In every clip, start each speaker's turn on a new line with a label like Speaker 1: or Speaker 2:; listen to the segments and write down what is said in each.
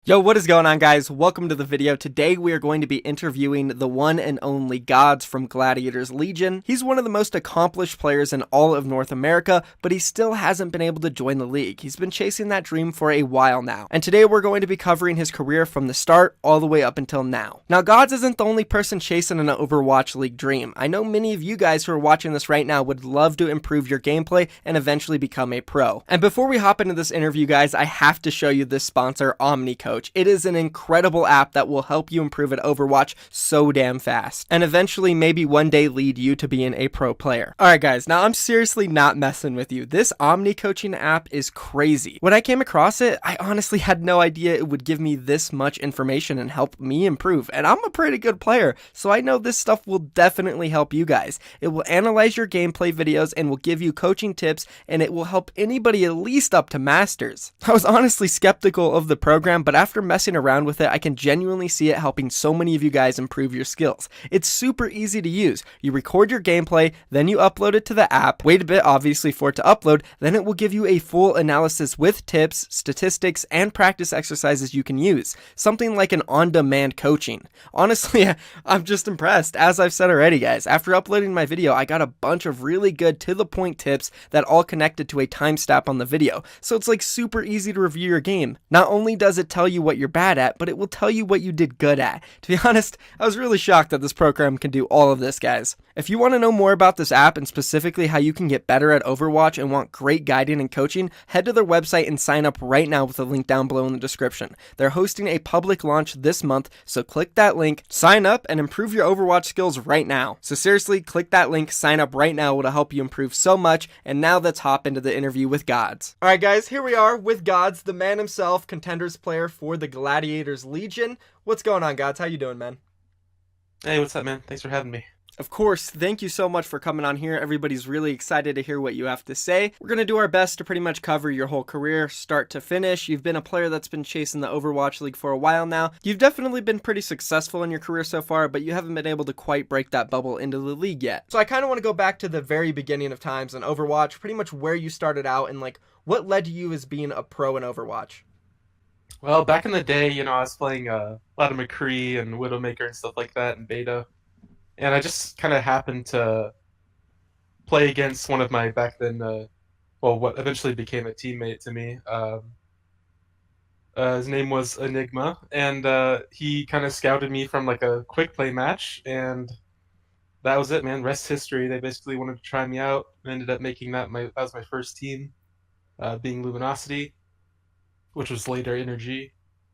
Speaker 1: Yo, what is going on, guys? Welcome to the video. Today we are going to be interviewing the one and only Gods from Gladiators Legion. He's one of the most accomplished players in all of North America, but he still hasn't been able to join the league. He's been chasing that dream for a while now. And today we're going to be covering his career from the start all the way up until now. Now, Gods isn't the only person chasing an Overwatch League dream. I know many of you guys who are watching this right now would love to improve your gameplay and eventually become a pro. And before we hop into this interview, guys, I have to show you this sponsor, Coach. It is an incredible app that will help you improve at Overwatch so damn fast, and eventually maybe one day lead you to being a pro player. Alright guys, now I'm seriously not messing with you. This Omni coaching app is crazy. When I came across it, I honestly had no idea it would give me this much information and help me improve, and I'm a pretty good player, so I know this stuff will definitely help you guys. It will analyze your gameplay videos and will give you coaching tips, and it will help anybody at least up to masters. I was honestly skeptical of the program, but after messing around with it, I can genuinely see it helping so many of you guys improve your skills. It's super easy to use. You record your gameplay, then you upload it to the app, wait a bit obviously for it to upload, then it will give you a full analysis with tips, statistics, and practice exercises you can use. Something like an on-demand coaching. Honestly, I'm just impressed. As I've said already, guys, after uploading my video, I got a bunch of really good to-the-point tips that all connected to a timestamp on the video. So it's like super easy to review your game. Not only does it tell you what you're bad at, but it will tell you what you did good at. To be honest, I was really shocked that this program can do all of this, guys. If you want to know more about this app and specifically how you can get better at Overwatch and want great guiding and coaching, head to their website and sign up right now with the link down below in the description. They're hosting a public launch this month, so click that link, sign up, and improve your Overwatch skills right now. So seriously, click that link, sign up right now. It'll help you improve so much. And now let's hop into the interview with Gods. Alright guys, here we are with Gods, the man himself, Contenders player for the Gladiators Legion. What's going on, Gods? How you doing, man?
Speaker 2: Hey, what's up, man? Thanks for having me.
Speaker 1: Of course, thank you so much for coming on here. Everybody's really excited to hear what you have to say. We're going to do our best to pretty much cover your whole career, start to finish. You've been a player that's been chasing the Overwatch League for a while now. You've definitely been pretty successful in your career so far, but you haven't been able to quite break that bubble into the league yet. So I kind of want to go back to the very beginning of times in Overwatch, pretty much where you started out and like what led to you as being a pro in Overwatch.
Speaker 2: Well, back in the day, I was playing a lot of McCree and Widowmaker and stuff like that in beta. And I just kind of happened to play against one of my back then, what eventually became a teammate to me. His name was Enigma, and he kind of scouted me from like a quick play match, and that was it, man. Rest history. They basically wanted to try me out, and ended up making that was my first team, being Luminosity, which was later Energy.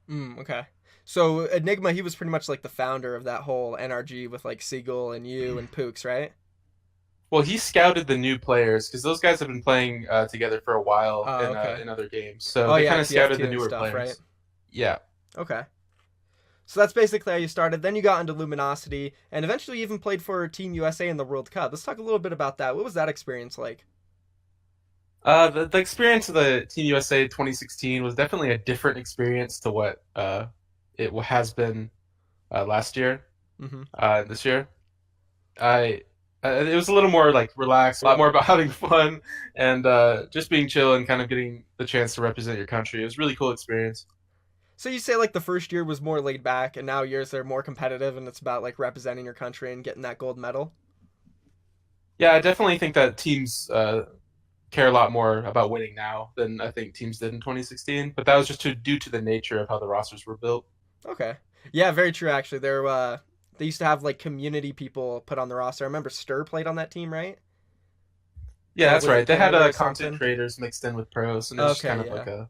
Speaker 1: Okay. So Enigma, he was pretty much like the founder of that whole NRG with like Siegel and you and Pooks, right?
Speaker 2: Well, he scouted the new players because those guys have been playing together for a while in other games. So they kind of scouted the newer players. Right? Yeah.
Speaker 1: Okay. So that's basically how you started. Then you got into Luminosity, and eventually you even played for Team USA in the World Cup. Let's talk a little bit about that. What was that experience like?
Speaker 2: The experience of the Team USA 2016 was definitely a different experience to what it has been last year. This year, it was a little more like relaxed, a lot more about having fun and just being chill and kind of getting the chance to represent your country. It was a really cool experience.
Speaker 1: So you say like the first year was more laid back, and now yours are more competitive, and it's about like representing your country and getting that gold medal.
Speaker 2: Yeah, I definitely think that teams care a lot more about winning now than I think teams did in 2016. But that was just due to the nature of how the rosters were built.
Speaker 1: Okay. Yeah, very true, actually. They used to have, like, community people put on the roster. I remember Stir played on that team, right?
Speaker 2: Yeah, that's right. They had content creators mixed in with pros, and it was kind of like a...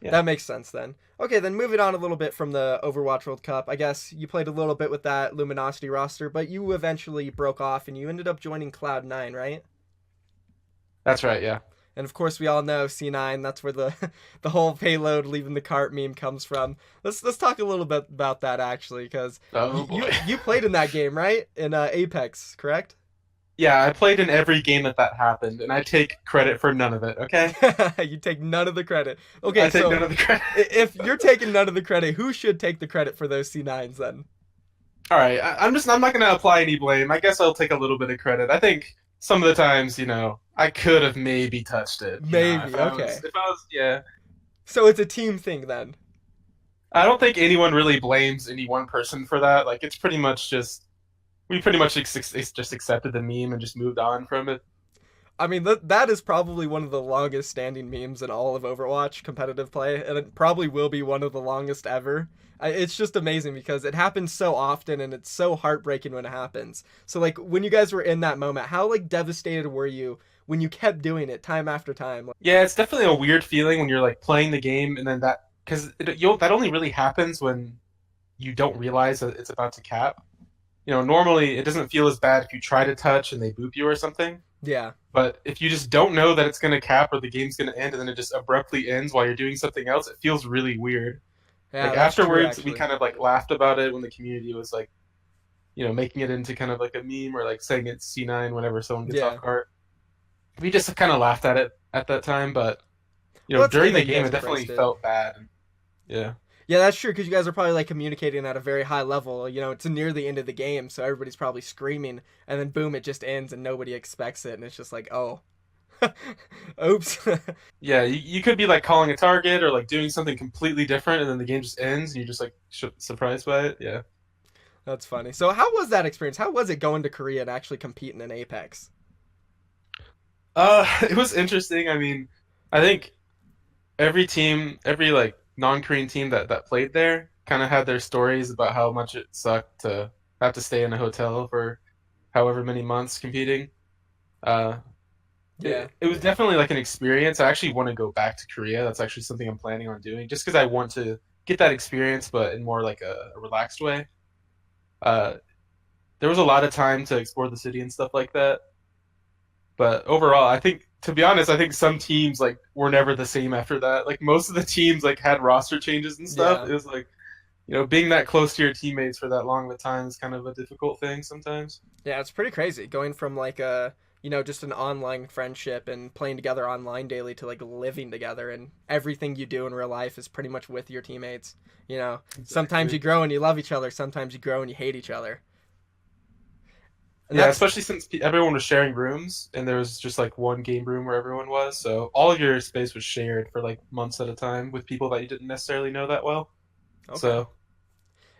Speaker 1: Yeah. That makes sense, then. Okay, then moving on a little bit from the Overwatch World Cup, I guess you played a little bit with that Luminosity roster, but you eventually broke off, and you ended up joining Cloud9, right?
Speaker 2: That's right, yeah.
Speaker 1: And of course, we all know C9. That's where the whole payload leaving the cart meme comes from. Let's talk a little bit about that actually, because you played in that game, right? In Apex, correct?
Speaker 2: Yeah, I played in every game that happened, and I take credit for none of it. Okay?
Speaker 1: You take none of the credit. Okay,
Speaker 2: I take none of the credit.
Speaker 1: If you're taking none of the credit, who should take the credit for those C9s then?
Speaker 2: All right, I'm not gonna apply any blame. I guess I'll take a little bit of credit. I think some of the times, I could have maybe touched it.
Speaker 1: Maybe, okay.
Speaker 2: If I was, yeah.
Speaker 1: So it's a team thing then?
Speaker 2: I don't think anyone really blames any one person for that. Like it's pretty much just we pretty much just accepted the meme and just moved on from it.
Speaker 1: I mean, that is probably one of the longest standing memes in all of Overwatch competitive play, and it probably will be one of the longest ever. It's just amazing because it happens so often, and it's so heartbreaking when it happens. So, like, when you guys were in that moment, how, like, devastated were you when you kept doing it time after time?
Speaker 2: Yeah, it's definitely a weird feeling when you're like playing the game and then that because you'll that only really happens when you don't realize that it's about to cap. Normally it doesn't feel as bad if you try to touch and they boop you or something.
Speaker 1: Yeah.
Speaker 2: But if you just don't know that it's going to cap or the game's going to end and then it just abruptly ends while you're doing something else, it feels really weird.
Speaker 1: Yeah,
Speaker 2: Like
Speaker 1: that's true,
Speaker 2: afterwards, we
Speaker 1: actually.
Speaker 2: kind of like laughed about it when the community was like, making it into kind of like a meme or like saying it's C9 whenever someone gets
Speaker 1: Yeah.
Speaker 2: off cart. We just kind of laughed at it at that time, but
Speaker 1: Well, that's good
Speaker 2: during the
Speaker 1: that you
Speaker 2: game,
Speaker 1: guys
Speaker 2: it definitely
Speaker 1: embraced it.
Speaker 2: felt bad. Yeah.
Speaker 1: Yeah, that's true because you guys are probably like communicating at a very high level. It's near the end of the game, so everybody's probably screaming, and then boom, it just ends, and nobody expects it, and it's just like, oh, oops.
Speaker 2: Yeah, you could be like calling a target or like doing something completely different, and then the game just ends, and you're just like surprised by it. Yeah.
Speaker 1: That's funny. So, how was that experience? How was it going to Korea and actually competing in Apex?
Speaker 2: It was interesting. I mean, I think every team, every like non-Korean team that played there, kind of had their stories about how much it sucked to have to stay in a hotel for however many months competing. Uh,
Speaker 1: Yeah.
Speaker 2: it was definitely like an experience. I actually want to go back to Korea. That's actually something I'm planning on doing, just because I want to get that experience, but in more like a relaxed way. Uh, there was a lot of time to explore the city and stuff like that. But overall, I think to be honest, I think some teams like were never the same after that. Like most of the teams like had roster changes and stuff.
Speaker 1: Yeah.
Speaker 2: It was like, being that close to your teammates for that long of a time is kind of a difficult thing sometimes.
Speaker 1: Yeah, it's pretty crazy going from like just an online friendship and playing together online daily to like living together and everything you do in real life is pretty much with your teammates. Sometimes you
Speaker 2: Exactly.
Speaker 1: grow and you love each other, sometimes you grow and you hate each other. And
Speaker 2: Yeah,
Speaker 1: that's
Speaker 2: especially since everyone was sharing rooms and there was just like one game room where everyone was. So all of your space was shared for like months at a time with people that you didn't necessarily know that well.
Speaker 1: okay.
Speaker 2: So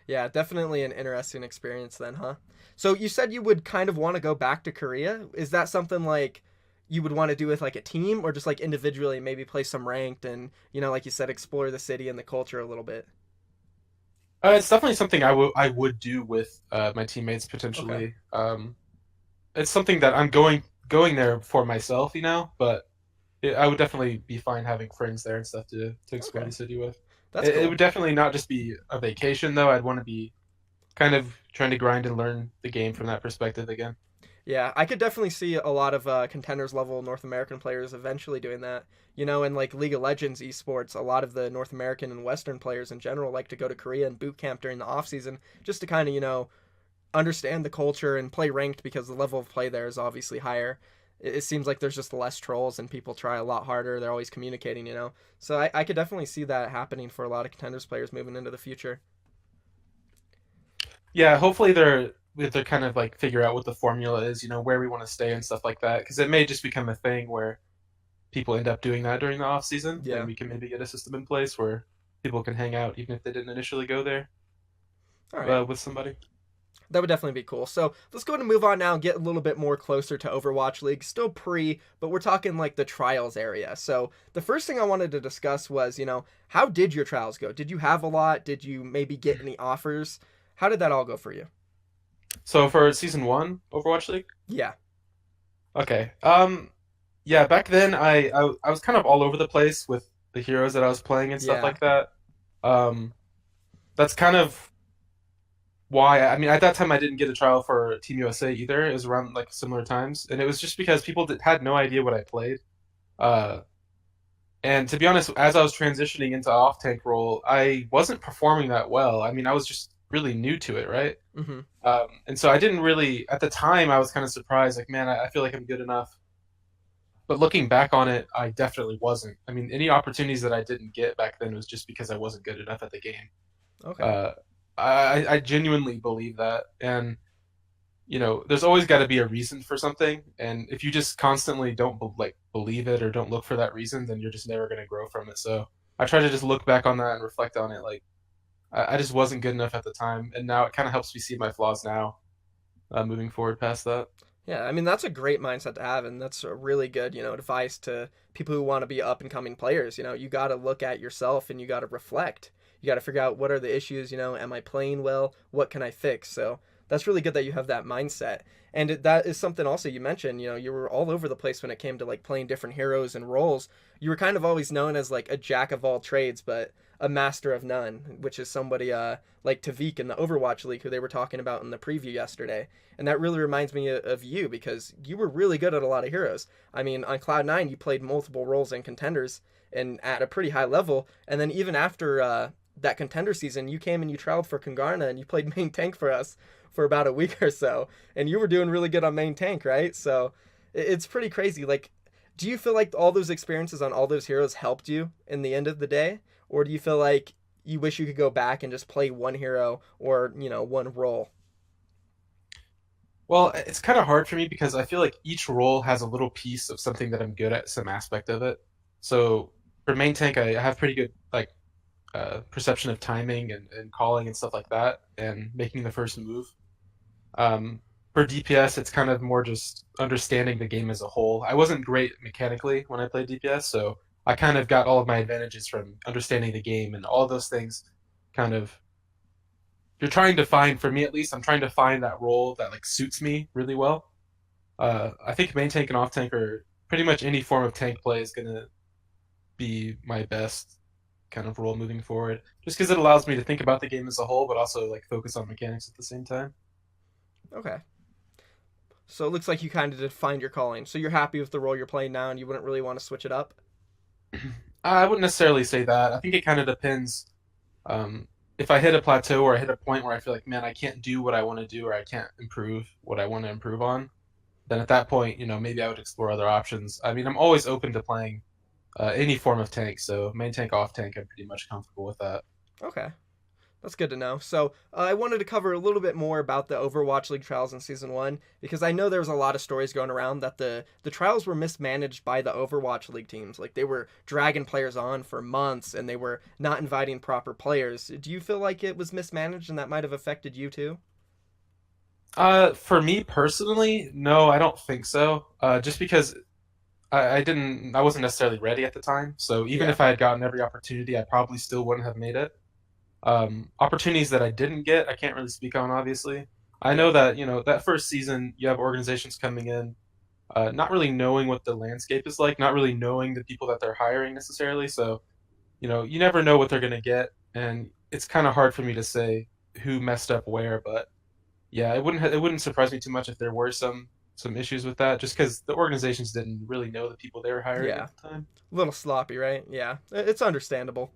Speaker 1: Yeah, definitely an interesting experience then, huh? So you said you would kind of want to go back to Korea. Is that something like you would want to do with like a team or just like individually maybe play some ranked and, like you said, explore the city and the culture a little bit?
Speaker 2: it's definitely something I would do with my teammates
Speaker 1: Okay.
Speaker 2: potentially. It's something that I'm going there for myself, but I would definitely be fine having friends there and stuff to explore
Speaker 1: Okay.
Speaker 2: the city with.
Speaker 1: That's
Speaker 2: It
Speaker 1: cool.
Speaker 2: would definitely not just be a vacation though. I'd want to be kind of trying to grind and learn the game from that perspective again.
Speaker 1: Yeah, I could definitely see a lot of contenders level North American players eventually doing that. In like League of Legends esports, a lot of the North American and Western players in general like to go to Korea and boot camp during the off season just to kind of, understand the culture and play ranked because the level of play there is obviously higher. It seems like there's just less trolls and people try a lot harder. They're always communicating. So I could definitely see that happening for a lot of contenders players moving into the future.
Speaker 2: Yeah, hopefully they're kind of like figure out what the formula is, where we want to stay and stuff like that. Because it may just become a thing where people end up doing that during the off season, and
Speaker 1: Yeah.
Speaker 2: we can maybe get a system in place where people can hang out even if they didn't initially go there
Speaker 1: All right.
Speaker 2: with somebody.
Speaker 1: That would definitely be cool. So let's go ahead and move on now and get a little bit more closer to Overwatch League. Still pre, but we're talking like the trials area. So the first thing I wanted to discuss was, how did your trials go? Did you have a lot? Did you maybe get any offers? How did that all go for you?
Speaker 2: So for season one, Overwatch League.
Speaker 1: Yeah.
Speaker 2: Okay. Yeah, back then I was kind of all over the place with the heroes that I was playing and stuff
Speaker 1: Yeah.
Speaker 2: like that. Um, that's kind of why I mean at that time I didn't get a trial for Team USA either. It was around like similar times, and it was just because people had no idea what I played. Uh, and to be honest, as I was transitioning into off tank role, I wasn't performing that well. I mean, I was just really new to it, right?
Speaker 1: Mm-hmm.
Speaker 2: And so I didn't really at the time I was kind of surprised, like, man, I feel like I'm good enough. But looking back on it, I definitely wasn't. I mean, any opportunities that I didn't get back then was just because I wasn't good enough at the game.
Speaker 1: Okay.
Speaker 2: Uh, I genuinely believe that, and there's always got to be a reason for something. And if you just constantly don't believe it or don't look for that reason, then you're just never going to grow from it. So I try to just look back on that and reflect on it, like I just wasn't good enough at the time, and now it kind of helps me see my flaws now, moving forward past that.
Speaker 1: Yeah, I mean that's a great mindset to have, and that's a really good, advice to people who want to be up and coming players. You got to look at yourself and you got to reflect. You got to figure out what are the issues. Am I playing well? What can I fix? So that's really good that you have that mindset, and that is something also you mentioned. You were all over the place when it came to like playing different heroes and roles. You were kind of always known as like a jack of all trades, but a master of none, which is somebody like Tavik in the Overwatch League who they were talking about in the preview yesterday. And that really reminds me of you because you were really good at a lot of heroes. I mean, on Cloud9, you played multiple roles in Contenders and at a pretty high level. And then even after that Contender season, you came and you trialed for Kongarna and you played main tank for us for about a week or so. And you were doing really good on main tank, right? So it's pretty crazy. Like, do you feel like all those experiences on all those heroes helped you in the end of the day? Or do you feel like you wish you could go back and just play one hero or, one role?
Speaker 2: Well, it's kind of hard for me because I feel like each role has a little piece of something that I'm good at, some aspect of it. So for main tank, I have pretty good like perception of timing and calling and stuff like that, and making the first move. For DPS, it's kind of more just understanding the game as a whole. I wasn't great mechanically when I played DPS, so I kind of got all of my advantages from understanding the game and all those things. Kind of, you're trying to find, for me at least, I'm trying to find that role that like suits me really well. I think main tank and off tank are pretty much any form of tank play is gonna be my best kind of role moving forward, just because it allows me to think about the game as a whole, but also like focus on mechanics at the same time.
Speaker 1: Okay. So it looks like you kind of defined your calling. So you're happy with the role you're playing now and you wouldn't really want to switch it up?
Speaker 2: I wouldn't necessarily say that. I think it kind of depends. If I hit a plateau or I hit a point where I feel like, man, I can't do what I want to do or I can't improve what I want to improve on, then at that point, maybe I would explore other options. I mean, I'm always open to playing any form of tank, so main tank, off tank, I'm pretty much comfortable with that.
Speaker 1: Okay. That's good to know. So I wanted to cover a little bit more about the Overwatch League trials in Season 1, because I know there was a lot of stories going around that the trials were mismanaged by the Overwatch League teams. Like, they were dragging players on for months, and they were not inviting proper players. Do you feel like it was mismanaged, and that might have affected you too?
Speaker 2: For me personally, no, I don't think so. Just because I wasn't necessarily ready at the time. So even
Speaker 1: Yeah.
Speaker 2: if I had gotten every opportunity, I probably still wouldn't have made it. Opportunities that I didn't get, I can't really speak on, obviously. I
Speaker 1: Yeah.
Speaker 2: know that, that first season, you have organizations coming in, not really knowing what the landscape is like, not really knowing the people that they're hiring necessarily. So, you never know what they're going to get. And it's kind of hard for me to say who messed up where, but yeah, it wouldn't surprise me too much if there were some issues with that, just because the organizations didn't really know the people they were hiring
Speaker 1: Yeah.
Speaker 2: at the time.
Speaker 1: A little sloppy, right? Yeah. It's understandable.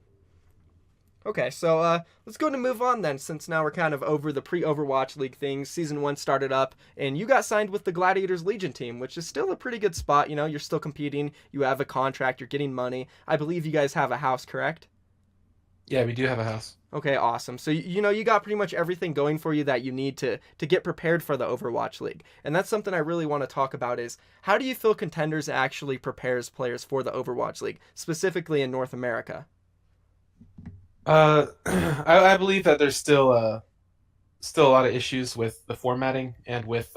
Speaker 1: Okay, so let's go to move on then, since now we're kind of over the pre-Overwatch League things. Season 1 started up, and you got signed with the Gladiators Legion team, which is still a pretty good spot. You're still competing. You have a contract. You're getting money. I believe you guys have a house, correct?
Speaker 2: Yeah, we do have a house.
Speaker 1: Okay, awesome. So you got pretty much everything going for you that you need to get prepared for the Overwatch League. And that's something I really want to talk about is how do you feel Contenders actually prepares players for the Overwatch League, specifically in North America?
Speaker 2: I believe that there's still a lot of issues with the formatting and with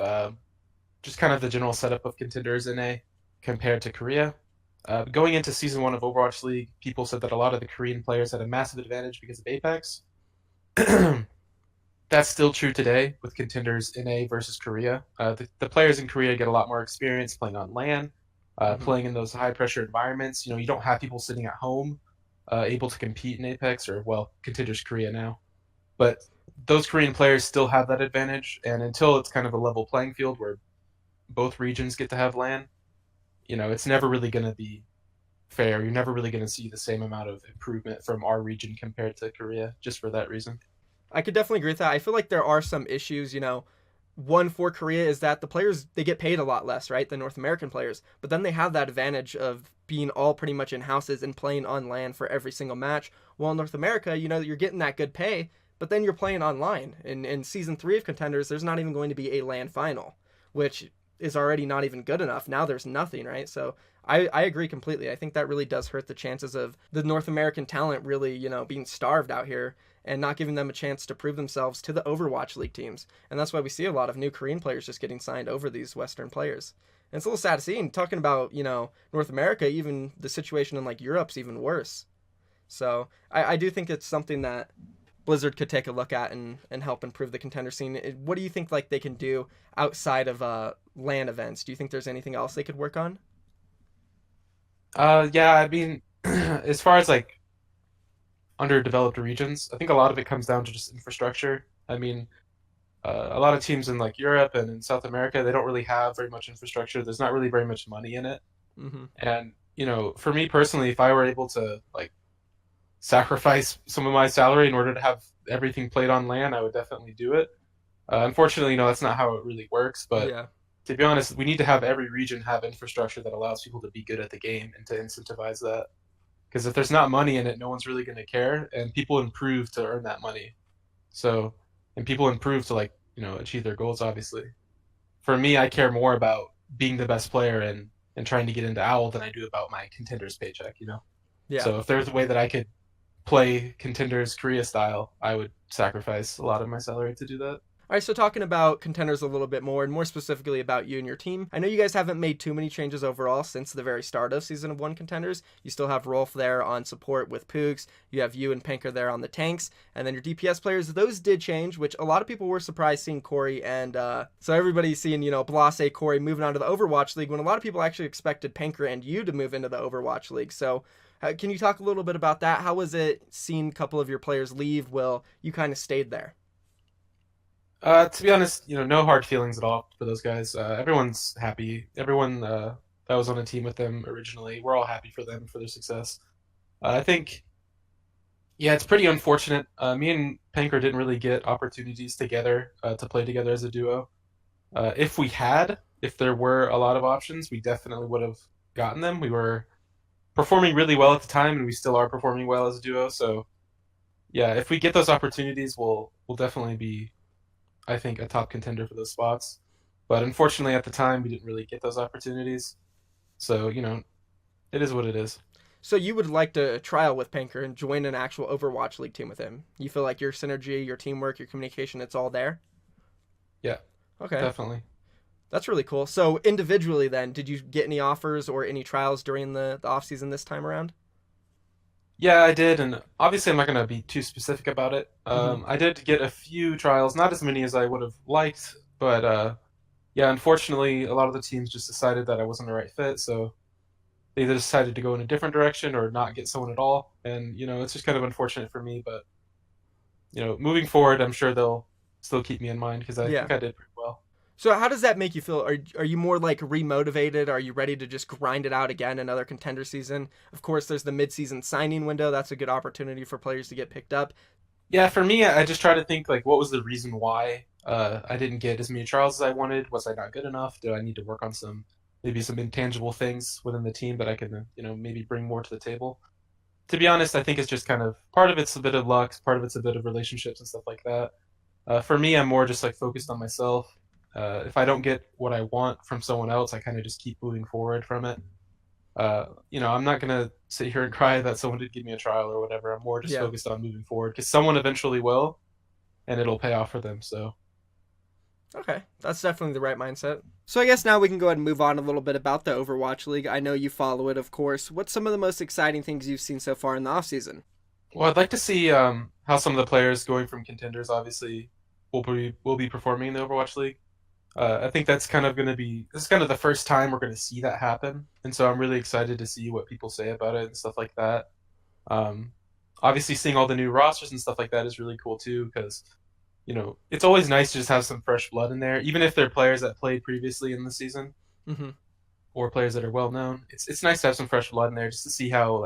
Speaker 2: just kind of the general setup of Contenders NA compared to Korea. Going into season 1 of Overwatch League, people said that a lot of the Korean players had a massive advantage because of Apex. That's still true today with Contenders NA versus Korea. The players in Korea get a lot more experience playing on LAN,
Speaker 1: Hmm.
Speaker 2: playing in those high pressure environments. You don't have people sitting at home able to compete in Apex, or well, Contenders Korea now. But those Korean players still have that advantage, and until it's kind of a level playing field where both regions get to have LAN, it's never really going to be fair. You're never really going to see the same amount of improvement from our region compared to Korea, just for that reason.
Speaker 1: I could definitely agree with that. I feel like there are some issues. One for Korea is that the players they get paid a lot less, right, than North American players. But then they have that advantage of being all pretty much in houses and playing on LAN for every single match. While in North America, you're getting that good pay, but then you're playing online. In season 3 of Contenders, there's not even going to be a LAN final, which is already not even good enough. Now there's nothing, right? So I agree completely. I think that really does hurt the chances of the North American talent really, being starved out here. and not giving them a chance to prove themselves to the Overwatch League teams. And that's why we see a lot of new Korean players just getting signed over these Western players. And it's a little sad to see. And talking about, North America, even the situation in like Europe's even worse. So I do think it's something that Blizzard could take a look at and help improve the contender scene. What do you think like they can do outside of LAN events? Do you think there's anything else they could work on?
Speaker 2: Yeah, I mean, as far as like underdeveloped regions, I think a lot of it comes down to just infrastructure. I mean, a lot of teams in like Europe and in South America, they don't really have very much infrastructure. There's not really very much money in it.
Speaker 1: Mm-hmm.
Speaker 2: And, for me personally, if I were able to like sacrifice some of my salary in order to have everything played on LAN, I would definitely do it. Unfortunately, that's not how it really works. But
Speaker 1: Yeah.
Speaker 2: to be honest, we need to have every region have infrastructure that allows people to be good at the game and to incentivize that. Because if there's not money in it, no one's really going to care, and people improve to earn that money. So, and people improve to like, achieve their goals, obviously. For me, I care more about being the best player and trying to get into OWL than I do about my Contenders paycheck,
Speaker 1: Yeah.
Speaker 2: So if there's a way that I could play Contenders Korea style, I would sacrifice a lot of my salary to do that.
Speaker 1: All right, so talking about Contenders a little bit more, and more specifically about you and your team, I know you guys haven't made too many changes overall since the very start of Season of 1 Contenders. You still have Rolf there on support with Poogs, you have you and Panker there on the tanks, and then your DPS players, those did change, which a lot of people were surprised seeing Corey, and so everybody's seeing, Blase, Corey moving on to the Overwatch League, when a lot of people actually expected Panker and you to move into the Overwatch League. So can you talk a little bit about that? How was it seeing a couple of your players leave while you kind of stayed there?
Speaker 2: To be honest, no hard feelings at all for those guys. Everyone's happy. Everyone that was on a team with them originally, we're all happy for them for their success. I think, yeah, it's pretty unfortunate. Me and Panker didn't really get opportunities together to play together as a duo. If there were a lot of options, we definitely would have gotten them. We were performing really well at the time, and we still are performing well as a duo. So, yeah, if we get those opportunities, we'll definitely be, I think, a top contender for those spots. But unfortunately, at the time, we didn't really get those opportunities. So, it is what it is.
Speaker 1: So you would like to trial with Panker and join an actual Overwatch League team with him? You feel like your synergy, your teamwork, your communication, it's all there?
Speaker 2: Yeah.
Speaker 1: Okay.
Speaker 2: Definitely.
Speaker 1: That's really cool. So individually then, did you get any offers or any trials during the offseason this time around?
Speaker 2: Yeah, I did, and obviously I'm not going to be too specific about it. I did get a few trials, not as many as I would have liked, but yeah, unfortunately, a lot of the teams just decided that I wasn't the right fit, so they either decided to go in a different direction or not get someone at all, and it's just kind of unfortunate for me, but moving forward, I'm sure they'll still keep me in mind because I think I did pretty well.
Speaker 1: So how does that make you feel? Are you more like remotivated? Are you ready to just grind it out again another contender season? Of course, there's the mid-season signing window. That's a good opportunity for players to get picked up.
Speaker 2: Yeah, for me, I just try to think like, what was the reason why I didn't get as many trials as I wanted? Was I not good enough? Did I need to work on maybe some intangible things within the team that I can, maybe bring more to the table? To be honest, I think it's just kind of part of it's a bit of luck, part of it's a bit of relationships and stuff like that. For me, I'm more just like focused on myself. If I don't get what I want from someone else, I kind of just keep moving forward from it. I'm not gonna sit here and cry that someone did give me a trial or whatever. I'm more just focused on moving forward because someone eventually will, and it'll pay off for them. So,
Speaker 1: okay, that's definitely the right mindset. So I guess now we can go ahead and move on a little bit about the Overwatch League. I know you follow it, of course. What's some of the most exciting things you've seen so far in the offseason?
Speaker 2: Well, I'd like to see how some of the players going from Contenders obviously will be performing in the Overwatch League. I think this is kind of the first time we're going to see that happen, and so I'm really excited to see what people say about it and stuff like that. Obviously, seeing all the new rosters and stuff like that is really cool too, because it's always nice to just have some fresh blood in there, even if they're players that played previously in the season or players that are well known. It's nice to have some fresh blood in there just to see how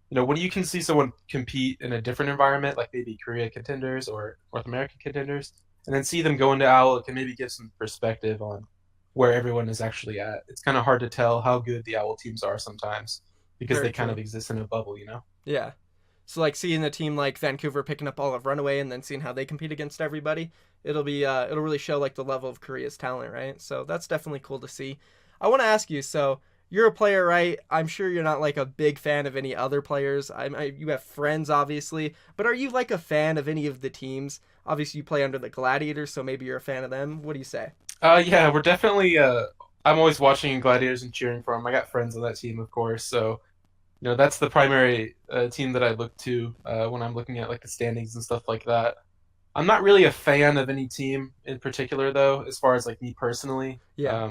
Speaker 2: when you can see someone compete in a different environment, like maybe Korea Contenders or North American Contenders, and then see them go into OWL, it can maybe give some perspective on where everyone is actually at. It's kind of hard to tell how good the OWL teams are sometimes because they kind of exist in a bubble,
Speaker 1: Yeah. So like seeing a team like Vancouver picking up all of Runaway and then seeing how they compete against everybody, it'll really show like the level of Korea's talent, right? So that's definitely cool to see. I want to ask you, so you're a player, right? I'm sure you're not like a big fan of any other players. You have friends, obviously, but are you like a fan of any of the teams? Obviously, you play under the Gladiators, so maybe you're a fan of them. What do you say?
Speaker 2: Yeah, we're definitely. I'm always watching Gladiators and cheering for them. I got friends on that team, of course. So that's the primary team that I look to when I'm looking at like the standings and stuff like that. I'm not really a fan of any team in particular, though, as far as like me personally.
Speaker 1: Yeah,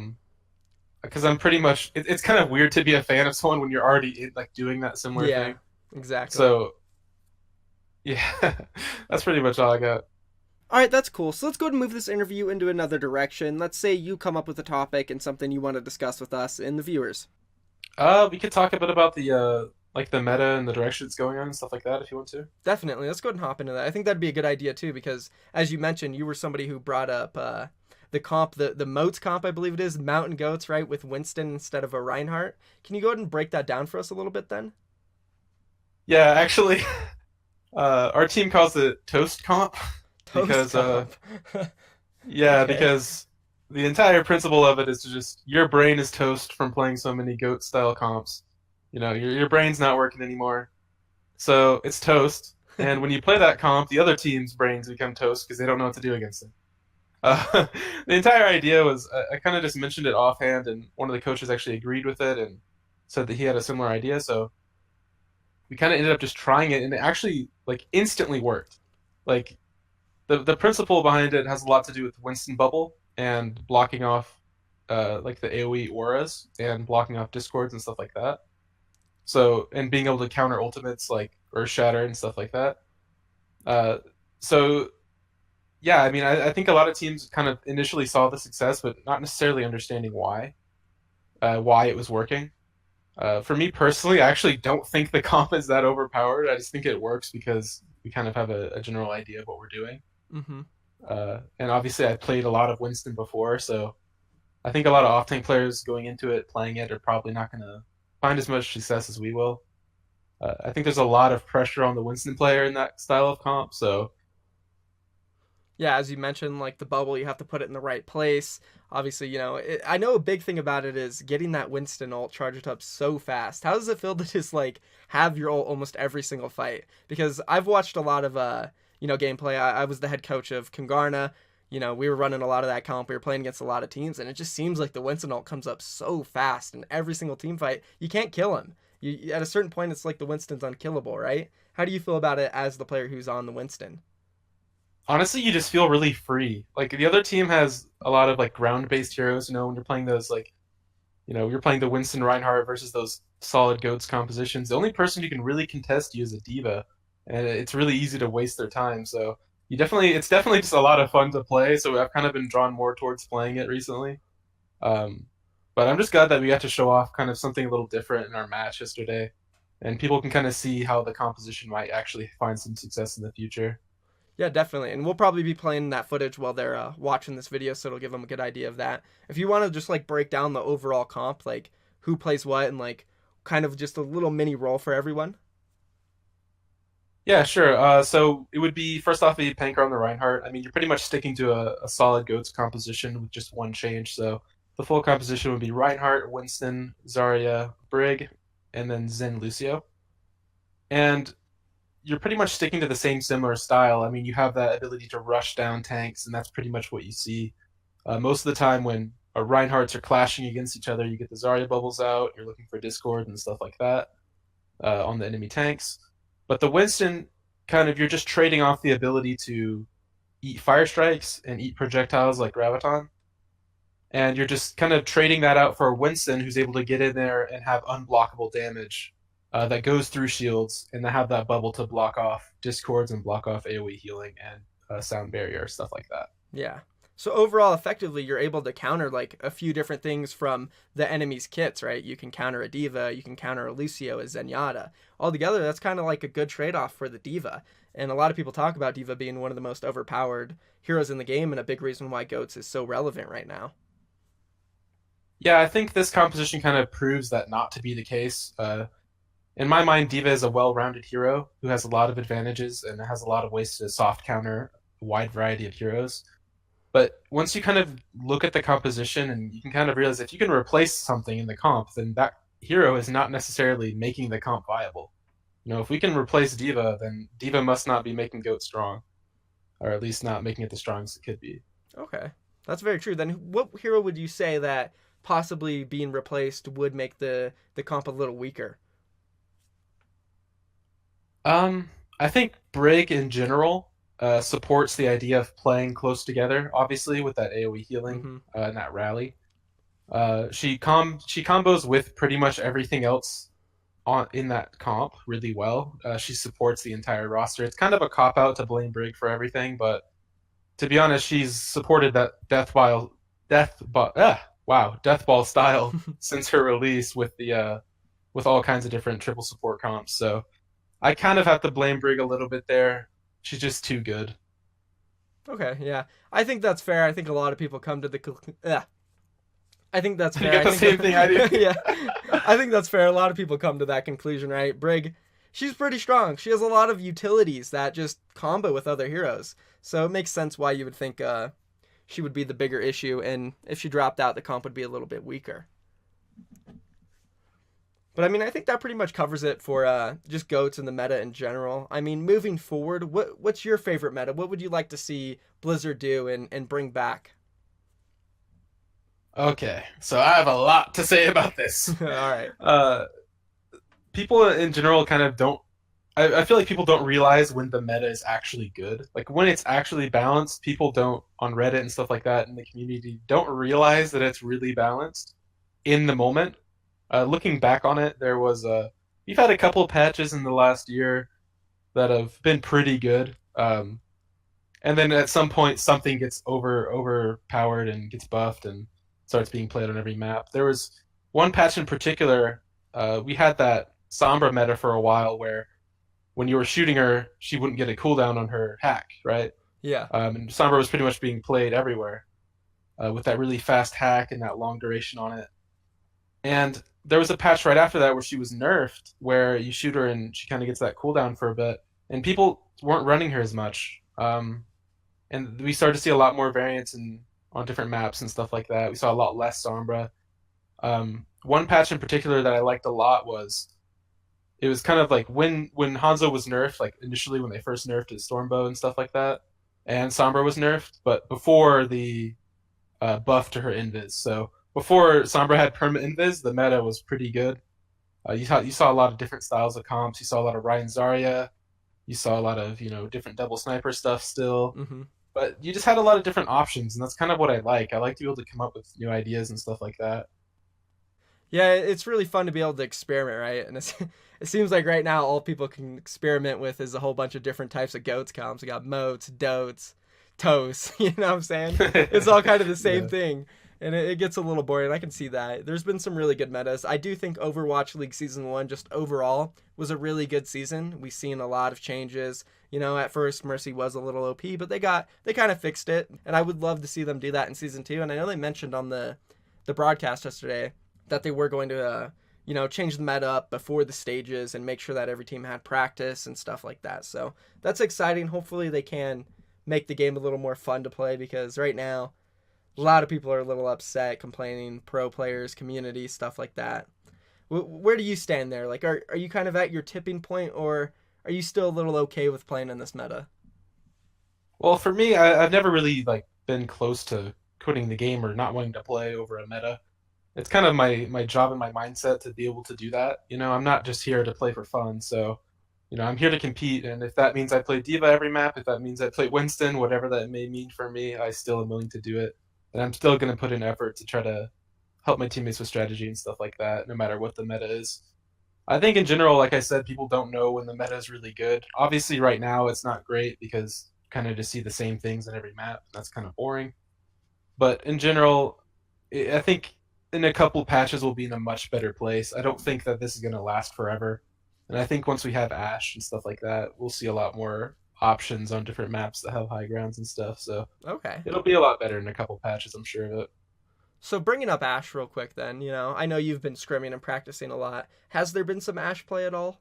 Speaker 2: Because I'm pretty much. It's kind of weird to be a fan of someone when you're already like doing that similar
Speaker 1: yeah,
Speaker 2: thing.
Speaker 1: exactly.
Speaker 2: So yeah, that's pretty much all I got.
Speaker 1: All right, that's cool. So let's go ahead and move this interview into another direction. Let's say you come up with a topic and something you want to discuss with us and the viewers.
Speaker 2: We could talk a bit about the like the meta and the direction it's going on and stuff like that if you want to.
Speaker 1: Definitely. Let's go ahead and hop into that. I think that'd be a good idea too, because as you mentioned, you were somebody who brought up the comp, the Moats comp, I believe it is, Mountain Goats, right, with Winston instead of a Reinhardt. Can you go ahead and break that down for us a little bit then?
Speaker 2: Yeah, actually, our team calls it Toast Comp
Speaker 1: Toast
Speaker 2: because
Speaker 1: comp.
Speaker 2: yeah,
Speaker 1: Okay.
Speaker 2: because the entire principle of it is to just your brain is toast from playing so many goat style comps. Your brain's not working anymore, so it's toast. And when you play that comp, the other team's brains become toast because they don't know what to do against it. The entire idea was I kind of just mentioned it offhand, and one of the coaches actually agreed with it and said that he had a similar idea. So we kind of ended up just trying it, and it actually like instantly worked. Like the principle behind it has a lot to do with Winston Bubble and blocking off like the AOE auras and blocking off discords and stuff like that. So and being able to counter ultimates like Earth Shatter and stuff like that. Uh, so yeah, I mean, I think a lot of teams kind of initially saw the success, but not necessarily understanding why it was working. For me personally, I actually don't think the comp is that overpowered. I just think it works because we kind of have a general idea of what we're doing.
Speaker 1: Mm-hmm.
Speaker 2: And obviously, I played a lot of Winston before, so I think a lot of off-tank players going into it, playing it, are probably not going to find as much success as we will. I think there's a lot of pressure on the Winston player in that style of comp, so
Speaker 1: Yeah, as you mentioned, like the bubble, you have to put it in the right place. Obviously, I know a big thing about it is getting that Winston ult charged up so fast. How does it feel to just like have your ult almost every single fight? Because I've watched a lot of gameplay. I was the head coach of Kungarna. We were running a lot of that comp. We were playing against a lot of teams, and it just seems like the Winston ult comes up so fast in every single team fight. You can't kill him. At a certain point, it's like the Winston's unkillable, right? How do you feel about it as the player who's on the Winston?
Speaker 2: honestly, you just feel really free. Like the other team has a lot of like ground-based heroes. When you're playing those like, you're playing the Winston Reinhardt versus those solid goats compositions. The only person who can really contest you is a diva, and it's really easy to waste their time. So it's definitely just a lot of fun to play. So I've kind of been drawn more towards playing it recently. Um, but I'm just glad that we got to show off kind of something a little different in our match yesterday, and people can kind of see how the composition might actually find some success in the future.
Speaker 1: Yeah, definitely. And we'll probably be playing that footage while they're watching this video, so it'll give them a good idea of that. If you want to just like break down the overall comp, like who plays what and like kind of just a little mini role for everyone.
Speaker 2: Yeah, sure. So it would be first off a Panker on the Reinhardt. I mean, you're pretty much sticking to a solid goats composition with just one change. So the full composition would be Reinhardt, Winston, Zarya, Brig, and then Zen Lucio. And you're pretty much sticking to the same similar style. I mean, you have that ability to rush down tanks, and that's pretty much what you see. Most of the time when Reinhardts are clashing against each other, you get the Zarya bubbles out, you're looking for Discord and stuff like that on the enemy tanks. But the Winston, kind of, you're just trading off the ability to eat fire strikes and eat projectiles like Graviton. And you're just kind of trading that out for Winston, who's able to get in there and have unblockable damage that goes through shields, and to have that bubble to block off discords and block off AoE healing and sound barrier, stuff like that.
Speaker 1: Yeah. So overall, effectively, you're able to counter like a few different things from the enemy's kits, right? You can counter a Diva, you can counter a Lucio, a Zenyatta. Altogether, that's kind of like a good trade-off for the Diva. And a lot of people talk about Diva being one of the most overpowered heroes in the game, and a big reason why Goats is so relevant right now.
Speaker 2: Yeah, I think this composition kind of proves that not to be the case. In my mind, Diva is a well-rounded hero who has a lot of advantages and has a lot of ways to soft counter a wide variety of heroes. But once you kind of look at the composition and you can kind of realize if you can replace something in the comp, then that hero is not necessarily making the comp viable. If we can replace D.Va, then D.Va must not be making GOAT strong, or at least not making it the strongest it could be.
Speaker 1: Okay, that's very true. Then what hero would you say that possibly being replaced would make the comp a little weaker?
Speaker 2: I think Brig in general supports the idea of playing close together, obviously, with that AoE healing
Speaker 1: Mm-hmm.
Speaker 2: and that rally. She combos with pretty much everything else in that comp really well. She supports the entire roster. It's kind of a cop out to blame Brig for everything, but to be honest, she's supported that death ball style since her release with all kinds of different triple support comps. So I kind of have to blame Brig a little bit there. She's just too good.
Speaker 1: Okay, yeah, I think that's fair. I think a lot of people come to the I think that's
Speaker 2: You
Speaker 1: fair.
Speaker 2: get the same thing I do.
Speaker 1: Yeah, I think that's fair. A lot of people come to that conclusion, right? Brig, she's pretty strong. She has a lot of utilities that just combo with other heroes. So it makes sense why you would think she would be the bigger issue, and if she dropped out, the comp would be a little bit weaker. But I mean, I think that pretty much covers it for just GOATs and the meta in general. I mean, moving forward, what's your favorite meta? What would you like to see Blizzard do and bring back?
Speaker 2: Okay, so I have a lot to say about this.
Speaker 1: All right.
Speaker 2: People in general kind of don't. I feel like people don't realize when the meta is actually good. Like when it's actually balanced, people don't on Reddit and stuff like that in the community don't realize that it's really balanced in the moment. Looking back on it, we've had a couple of patches in the last year that have been pretty good. And then at some point something gets overpowered and gets buffed and starts being played on every map. There was one patch in particular. We had that Sombra meta for a while where when you were shooting her, she wouldn't get a cooldown on her hack, right?
Speaker 1: Yeah.
Speaker 2: And Sombra was pretty much being played everywhere with that really fast hack and that long duration on it. And there was a patch right after that where she was nerfed, where you shoot her and she kind of gets that cooldown for a bit, and people weren't running her as much. And we started to see a lot more variance on different maps and stuff like that. We saw a lot less Sombra. One patch in particular that I liked a lot was it was kind of like when Hanzo was nerfed, like initially when they first nerfed his Stormbow and stuff like that, and Sombra was nerfed, but before the buff to her invis. So before Sombra had perma invis, the meta was pretty good. You saw a lot of different styles of comps. You saw a lot of Ryan Zarya. You saw a lot of different double sniper stuff still.
Speaker 1: Mm-hmm.
Speaker 2: But you just had a lot of different options, and that's kind of what I like. I like to be able to come up with new ideas and stuff like that.
Speaker 1: Yeah, it's really fun to be able to experiment, right? And it seems like right now all people can experiment with is a whole bunch of different types of GOATs comps. We got moats, dotes, toes. You know what I'm saying? It's all kind of the same thing. And it gets a little boring. I can see that. There's been some really good metas. I do think Overwatch League Season 1 just overall was a really good season. We've seen a lot of changes. At first Mercy was a little OP, but they kind of fixed it. And I would love to see them do that in Season 2. And I know they mentioned on the broadcast yesterday that they were going to change the meta up before the stages and make sure that every team had practice and stuff like that. So that's exciting. Hopefully they can make the game a little more fun to play, because right now a lot of people are a little upset, complaining, pro players, community, stuff like that. Where do you stand there? Like, are you kind of at your tipping point, or are you still a little okay with playing in this meta?
Speaker 2: Well, for me, I've never really been close to quitting the game or not wanting to play over a meta. It's kind of my job and my mindset to be able to do that. I'm not just here to play for fun. So, I'm here to compete, and if that means I play D.Va every map, if that means I play Winston, whatever that may mean for me, I still am willing to do it. And I'm still going to put in effort to try to help my teammates with strategy and stuff like that, no matter what the meta is. I think in general, like I said, people don't know when the meta is really good. Obviously, right now it's not great because you kind of just see the same things in every map. And that's kind of boring. But in general, I think in a couple patches we'll be in a much better place. I don't think that this is going to last forever. And I think once we have Ashe and stuff like that, we'll see a lot more options on different maps that have high grounds and stuff. So
Speaker 1: Okay.
Speaker 2: it'll be a lot better in a couple patches, I'm sure of it.
Speaker 1: So bringing up Ashe real quick then, I know you've been scrimming and practicing a lot. Has there been some Ashe play at all?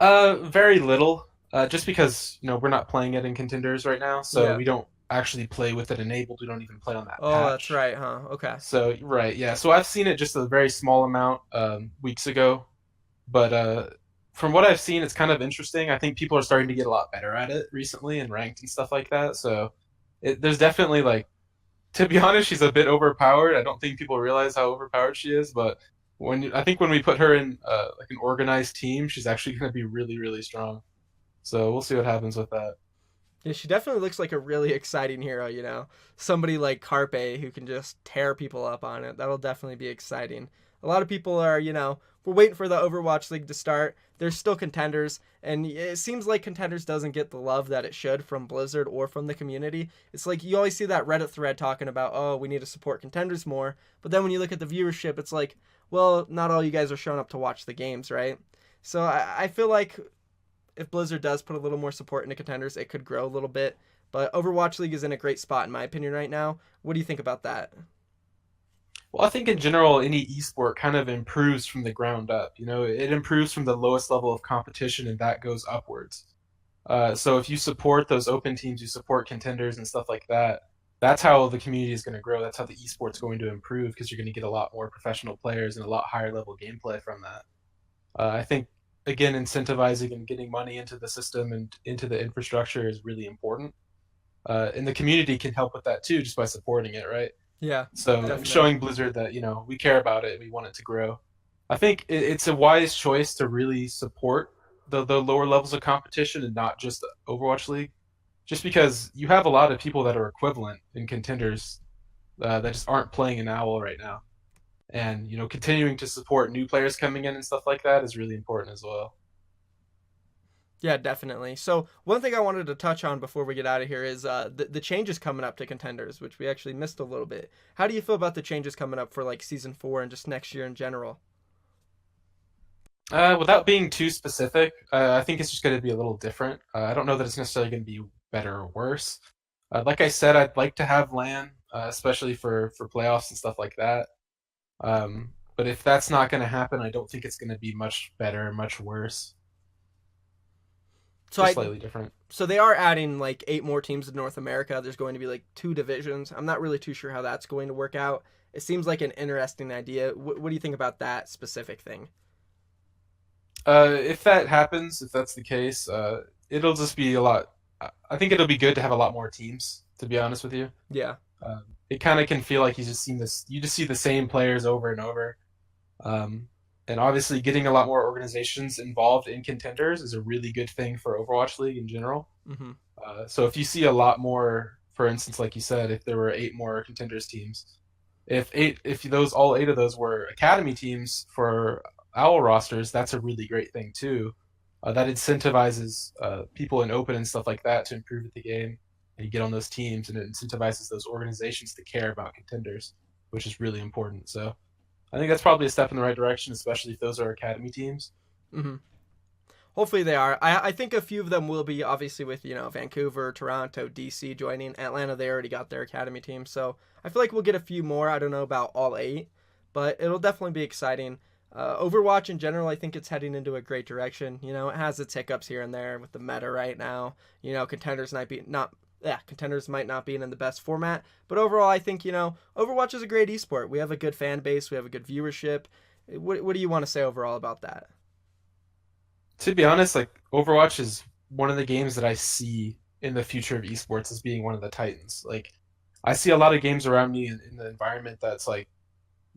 Speaker 2: Very little. Just because we're not playing it in Contenders right now, so
Speaker 1: Yeah.
Speaker 2: we don't actually play with it enabled. We don't even play on that
Speaker 1: Oh, that's
Speaker 2: patch.
Speaker 1: right, huh? Okay.
Speaker 2: So right, yeah. So I've seen it just a very small amount weeks ago, but from what I've seen, it's kind of interesting. I think people are starting to get a lot better at it recently and ranked and stuff like that. So there's definitely like, to be honest, she's a bit overpowered. I don't think people realize how overpowered she is, but I think when we put her in like an organized team, she's actually going to be really, really strong. So we'll see what happens with that.
Speaker 1: Yeah, she definitely looks like a really exciting hero, you know. Somebody like Carpe who can just tear people up on it. That'll definitely be exciting. A lot of people are, you know, we're waiting for the Overwatch League to start. There's still Contenders, and it seems like Contenders doesn't get the love that it should from Blizzard or from the community. It's like you always see that Reddit thread talking about, oh, we need to support Contenders more. But then when you look at the viewership, it's like, well, not all you guys are showing up to watch the games, right? So I feel like if Blizzard does put a little more support into Contenders, it could grow a little bit. But Overwatch League is in a great spot, in my opinion, right now. What do you think about that?
Speaker 2: Well, I think in general, any esport kind of improves from the ground up. You know, it improves from the lowest level of competition, and that goes upwards. So if you support those open teams, you support contenders and stuff like that. That's how the community is going to grow. That's how the esports going to improve because you're going to get a lot more professional players and a lot higher level gameplay from that. I think again, incentivizing and getting money into the system and into the infrastructure is really important. And the community can help with that too, just by supporting it, right?
Speaker 1: Yeah,
Speaker 2: So
Speaker 1: definitely.
Speaker 2: showing Blizzard that we care about it, we want it to grow. I think it's a wise choice to really support the lower levels of competition and not just the Overwatch League, just because you have a lot of people that are equivalent in contenders that just aren't playing in Owl right now, and continuing to support new players coming in and stuff like that is really important as well.
Speaker 1: Yeah, definitely. So one thing I wanted to touch on before we get out of here is the changes coming up to Contenders, which we actually missed a little bit. How do you feel about the changes coming up for like season 4 and just next year in general?
Speaker 2: Without being too specific, I think it's just going to be a little different. I don't know that it's necessarily going to be better or worse. Like I said, I'd like to have LAN, especially for playoffs and stuff like that. But if that's not going to happen, I don't think it's going to be much better, much worse.
Speaker 1: So
Speaker 2: Just
Speaker 1: I
Speaker 2: slightly different.
Speaker 1: so they are adding like 8 more teams in North America. There's going to be like 2 divisions. I'm not really too sure how that's going to work out. It seems like an interesting idea. What do you think about that specific thing?
Speaker 2: If that happens, if that's the case, it'll just be a lot. I think it'll be good to have a lot more teams. To be honest with you,
Speaker 1: Yeah.
Speaker 2: it kind of can feel like you just see the same players over and over. Um, and obviously, getting a lot more organizations involved in contenders is a really good thing for Overwatch League in general.
Speaker 1: Mm-hmm.
Speaker 2: So if you see a lot more, for instance, like you said, if there were 8 more contenders teams, if those all 8 of those were academy teams for owl rosters, that's a really great thing too. That incentivizes people in open and stuff like that to improve at the game, and you get on those teams, and it incentivizes those organizations to care about contenders, which is really important. So I think that's probably a step in the right direction, especially if those are academy teams.
Speaker 1: Mm-hmm. Hopefully they are. I think a few of them will be, obviously, with, you know, Vancouver, Toronto, DC joining. Atlanta, they already got their academy team. So I feel like we'll get a few more. I don't know about all 8, but it'll definitely be exciting. Overwatch in general, I think it's heading into a great direction. You know, it has its hiccups here and there with the meta right now. You know, contenders might not be in the best format, but overall, I think, you know, Overwatch is a great esport. We have a good fan base, we have a good viewership. What do you want to say overall about that?
Speaker 2: To be honest, like Overwatch is one of the games that I see in the future of esports as being one of the titans. Like I see a lot of games around me in the environment that's like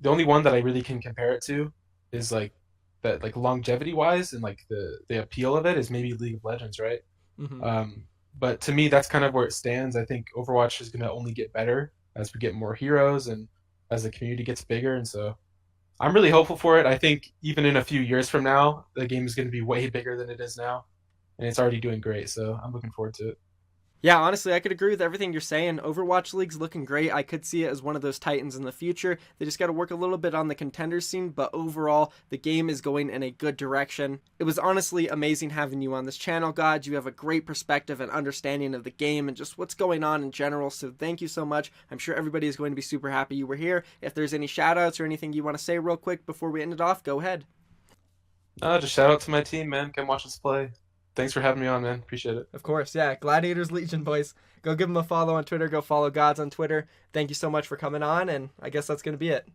Speaker 2: the only one that I really can compare it to is like that, like longevity wise and like the appeal of it is maybe League of Legends, right?
Speaker 1: Mm-hmm.
Speaker 2: Um, but to me, that's kind of where it stands. I think Overwatch is going to only get better as we get more heroes and as the community gets bigger, and so I'm really hopeful for it. I think even in a few years from now, the game is going to be way bigger than it is now, and it's already doing great. So I'm looking forward to it.
Speaker 1: Yeah, honestly, I could agree with everything you're saying. Overwatch League's looking great. I could see it as one of those titans in the future. They just got to work a little bit on the contender scene, but overall, the game is going in a good direction. It was honestly amazing having you on this channel, God. You have a great perspective and understanding of the game and just what's going on in general, so thank you so much. I'm sure everybody is going to be super happy you were here. If there's any shout-outs or anything you want to say real quick before we end it off, go ahead.
Speaker 2: Just shout out to my team, man. Come watch us play. Thanks for having me on, man. Appreciate it.
Speaker 1: Of course, yeah. Gladiators Legion, boys. Go give them a follow on Twitter. Go follow Gods on Twitter. Thank you so much for coming on, and I guess that's going to be it.